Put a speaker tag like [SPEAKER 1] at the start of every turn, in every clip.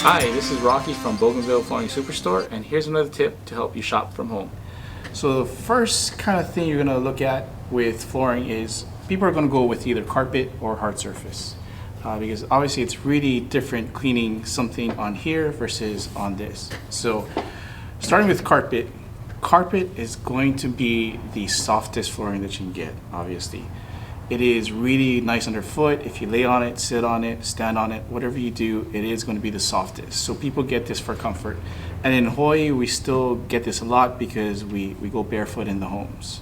[SPEAKER 1] Hi, this is Rocky from Bougainville Flooring Superstore, and here's another tip to help you shop from home. So the first kind of thing you're going to look at with flooring is people are going to go with either carpet or hard surface because obviously it's really different cleaning something on here versus on this. So starting with carpet, carpet is going to be the softest flooring that you can get, obviously. It is really nice underfoot. If you lay on it, sit on it, stand on it, whatever you do, it is going to be the softest. So people get this for comfort. And in Hawaii, we still get this a lot because we go barefoot in the homes.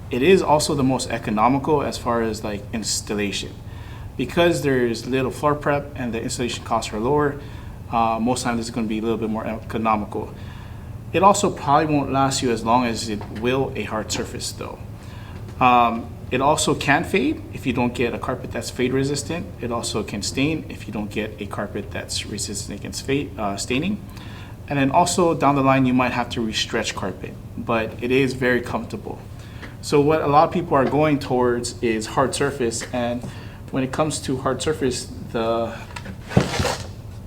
[SPEAKER 1] It is also the most economical as far as like installation. Because there's little floor prep and the installation costs are lower, most times it's going to be a little bit more economical. It also probably won't last you as long as it will a hard surface though. It also can fade if you don't get a carpet that's fade resistant. It also can stain if you don't get a carpet that's resistant against staining. And then also down the line, you might have to restretch carpet, but it is very comfortable. So what a lot of people are going towards is hard surface. And when it comes to hard surface, the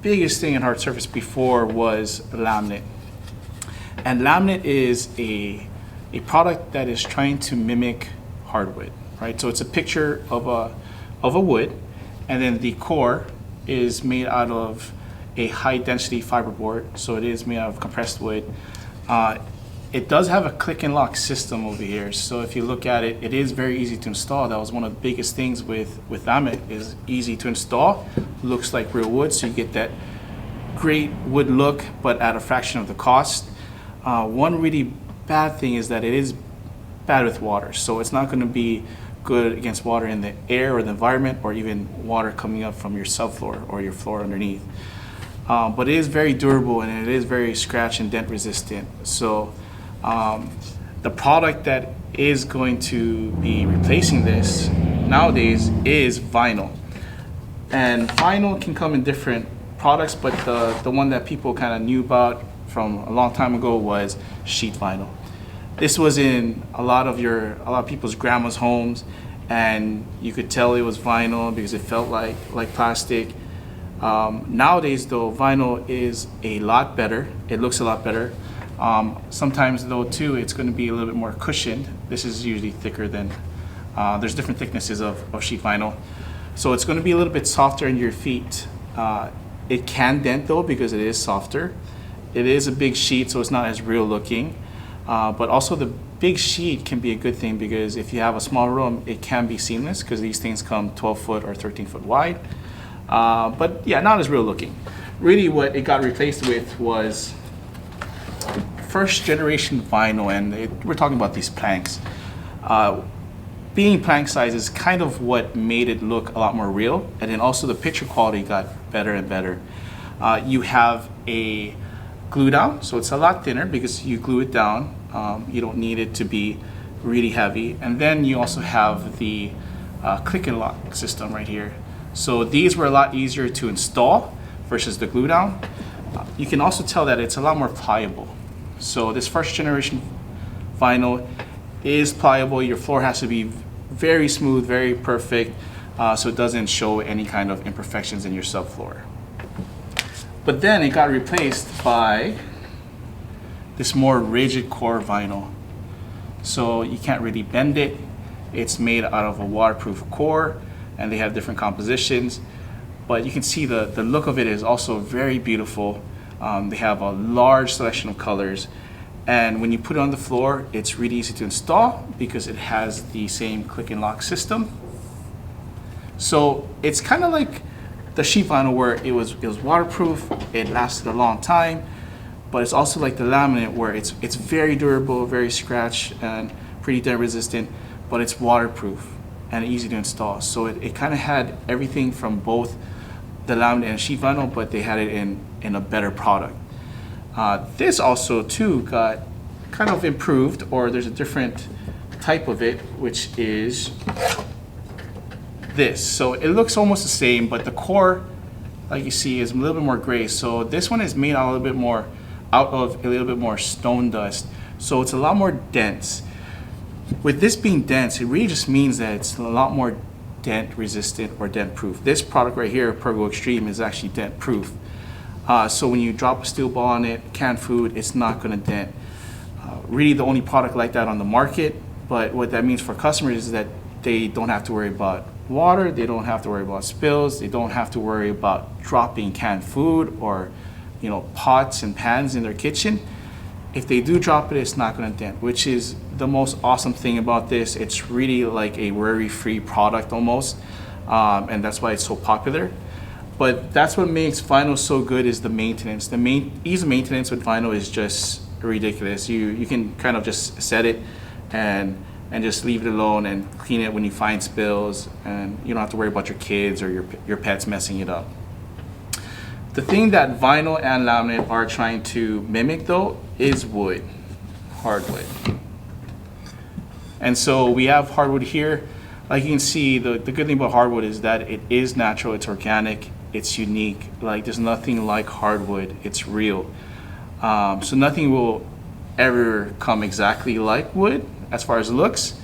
[SPEAKER 1] biggest thing in hard surface before was laminate. And laminate is a product that is trying to mimic hardwood, right? So it's a picture of a wood, and then the core is made out of a high density fiberboard, so it is made out of compressed wood. It does have a click and lock system over here, so if you look at it, it is very easy to install. That was one of the biggest things with laminate, is easy to install, looks like real wood, so you get that great wood look, but at a fraction of the cost. One really bad thing is that it is bad with water, so it's not going to be good against water in the air or the environment, or even water coming up from your subfloor or your floor underneath. But it is very durable and it is very scratch and dent resistant. So the product that is going to be replacing this nowadays is vinyl. And vinyl can come in different products, but the one that people kind of knew about from a long time ago was sheet vinyl. This was in a lot of people's grandma's homes, and you could tell it was vinyl because it felt like plastic. Nowadays though, vinyl is a lot better. It looks a lot better. Sometimes though too, it's going to be a little bit more cushioned. This is usually thicker than, there's different thicknesses of sheet vinyl. So it's going to be a little bit softer in your feet. It can dent though because it is softer. It is a big sheet, so it's not as real looking. But also the big sheet can be a good thing because if you have a small room, it can be seamless because these things come 12 foot or 13 foot wide. But yeah, not as real looking. Really what it got replaced with was first generation vinyl, and we're talking about these planks. Being plank size is kind of what made it look a lot more real, and then also the picture quality got better and better. You have a glue down, so it's a lot thinner because you glue it down. You don't need it to be really heavy. And then you also have the click and lock system right here. So these were a lot easier to install versus the glue down. You can also tell that it's a lot more pliable. So this first generation vinyl is pliable. Your floor has to be very smooth, very perfect, so it doesn't show any kind of imperfections in your subfloor. But then it got replaced by this more rigid core vinyl. So you can't really bend it. It's made out of a waterproof core, and they have different compositions. But you can see the look of it is also very beautiful. They have a large selection of colors. And when you put it on the floor, it's really easy to install because it has the same click and lock system. So it's kind of like the sheet vinyl where it was waterproof, it lasted a long time, but it's also like the laminate where it's very durable, very scratch and pretty dent resistant, but it's waterproof and easy to install. So it kind of had everything from both the laminate and sheet vinyl, but they had it in a better product. This also too got kind of improved, or there's a different type of it, which is this. So it looks almost the same, but the core, like you see, is a little bit more gray. So this one is made out of a little bit more stone dust. So it's a lot more dense. With this being dense, it really just means that it's a lot more dent resistant or dent proof. This product right here, Pergo Extreme, is actually dent proof. So when you drop a steel ball on it, canned food, it's not going to dent. Really the only product like that on the market, but what that means for customers is that they don't have to worry about water, they don't have to worry about spills, they don't have to worry about dropping canned food or pots and pans in their kitchen. If they do drop it, it's not going to dent, which is the most awesome thing about this. It's really like a worry-free product almost, and that's why it's so popular. But that's what makes vinyl so good, is the maintenance. The ease of maintenance with vinyl is just ridiculous. You can kind of just set it and just leave it alone and clean it when you find spills, and you don't have to worry about your kids or your pets messing it up. The thing that vinyl and laminate are trying to mimic though is wood, hardwood. And so we have hardwood here. Like you can see, the good thing about hardwood is that it is natural, it's organic, it's unique. Like there's nothing like hardwood, it's real. So nothing will ever come exactly like wood as far as looks,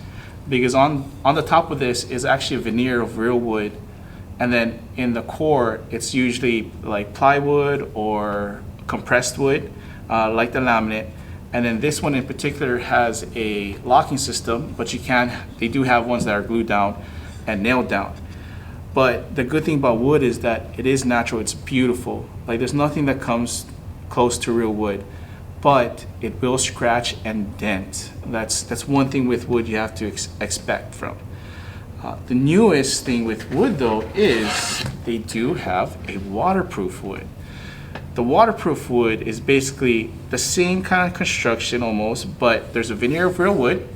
[SPEAKER 1] because on the top of this is actually a veneer of real wood, and then in the core it's usually like plywood or compressed wood, like the laminate. And then this one in particular has a locking system, but they do have ones that are glued down and nailed down. But the good thing about wood is that it is natural, it's beautiful. Like there's nothing that comes close to real wood, but it will scratch and dent. That's one thing with wood you have to expect from. The newest thing with wood though is they do have a waterproof wood. The waterproof wood is basically the same kind of construction almost, but there's a veneer of real wood.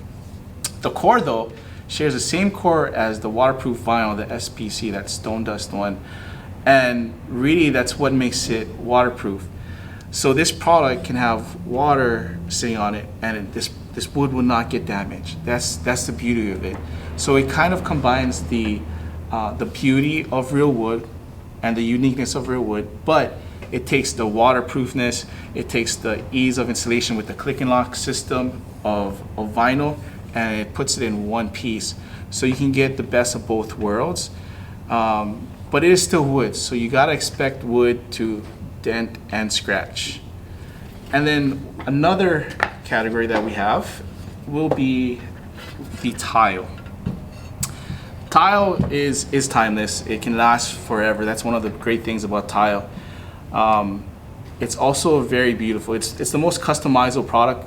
[SPEAKER 1] The core though shares the same core as the waterproof vinyl, the SPC, that Stone Dust one, and really that's what makes it waterproof. So this product can have water sitting on it, and this wood will not get damaged. That's the beauty of it. So it kind of combines the beauty of real wood and the uniqueness of real wood, but it takes the waterproofness, it takes the ease of installation with the click and lock system of vinyl, and it puts it in one piece. So you can get the best of both worlds, but it is still wood, so you gotta expect wood to dent and scratch. And then another category that we have will be the tile. Tile is timeless. It can last forever. That's one of the great things about tile. It's also very beautiful. It's the most customizable product,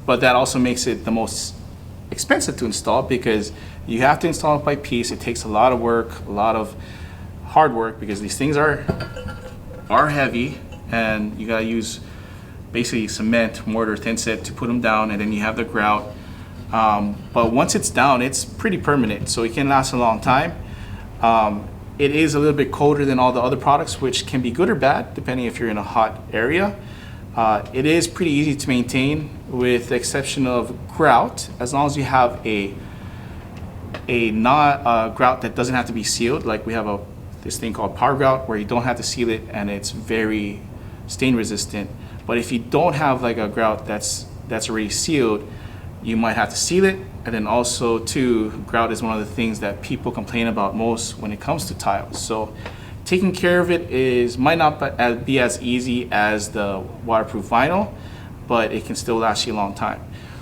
[SPEAKER 1] but that also makes it the most expensive to install, because you have to install it by piece. It takes a lot of work, a lot of hard work, because these things are heavy, and you gotta use basically cement, mortar, thin set to put them down, and then you have the grout. But once it's down, it's pretty permanent, so it can last a long time. It is a little bit colder than all the other products, which can be good or bad depending if you're in a hot area. It is pretty easy to maintain, with the exception of grout, as long as you have a grout that doesn't have to be sealed. Like we have this thing called power grout, where you don't have to seal it and it's very stain resistant. But if you don't have like a grout that's already sealed, you might have to seal it. And then also too, grout is one of the things that people complain about most when it comes to tiles. So taking care of it might not be as easy as the waterproof vinyl, but it can still last you a long time.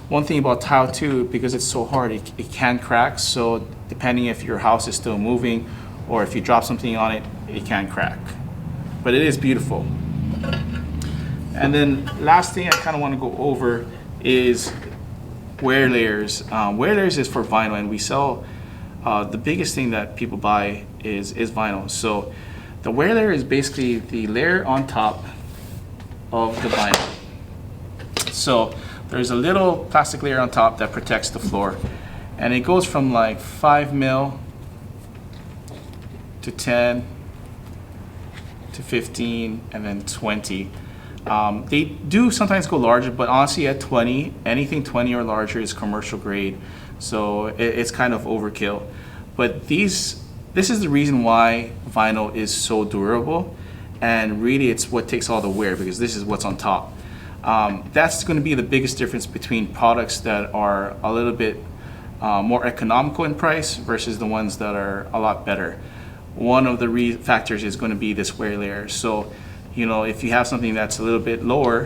[SPEAKER 1] One thing about tile too, because it's so hard, it can crack. So depending if your house is still moving or if you drop something on it, it can crack. But it is beautiful. And then last thing I kind of want to go over is wear layers. Wear layers is for vinyl, and we sell, the biggest thing that people buy is vinyl. So the wear layer is basically the layer on top of the vinyl. So there's a little plastic layer on top that protects the floor, and it goes from like 5 mil to 10 to 15 and then 20. They do sometimes go larger, but honestly at 20, anything 20 or larger is commercial grade, so it's kind of overkill. But this is the reason why vinyl is so durable, and really it's what takes all the wear, because this is what's on top. That's going to be the biggest difference between products that are a little bit more economical in price versus the ones that are a lot better. One of the factors is going to be this wear layer. So You know, if you have something that's a little bit lower,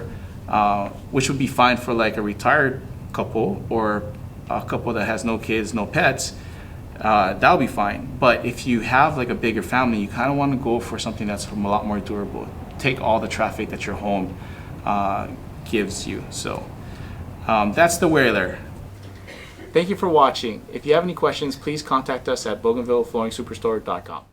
[SPEAKER 1] which would be fine for like a retired couple or a couple that has no kids, no pets, that'll be fine. But if you have like a bigger family, you kind of want to go for something that's a lot more durable. Take all the traffic that your home gives you. So that's the Whaler. Thank you for watching. If you have any questions, please contact us at bougainvillefloringsuperstore.com.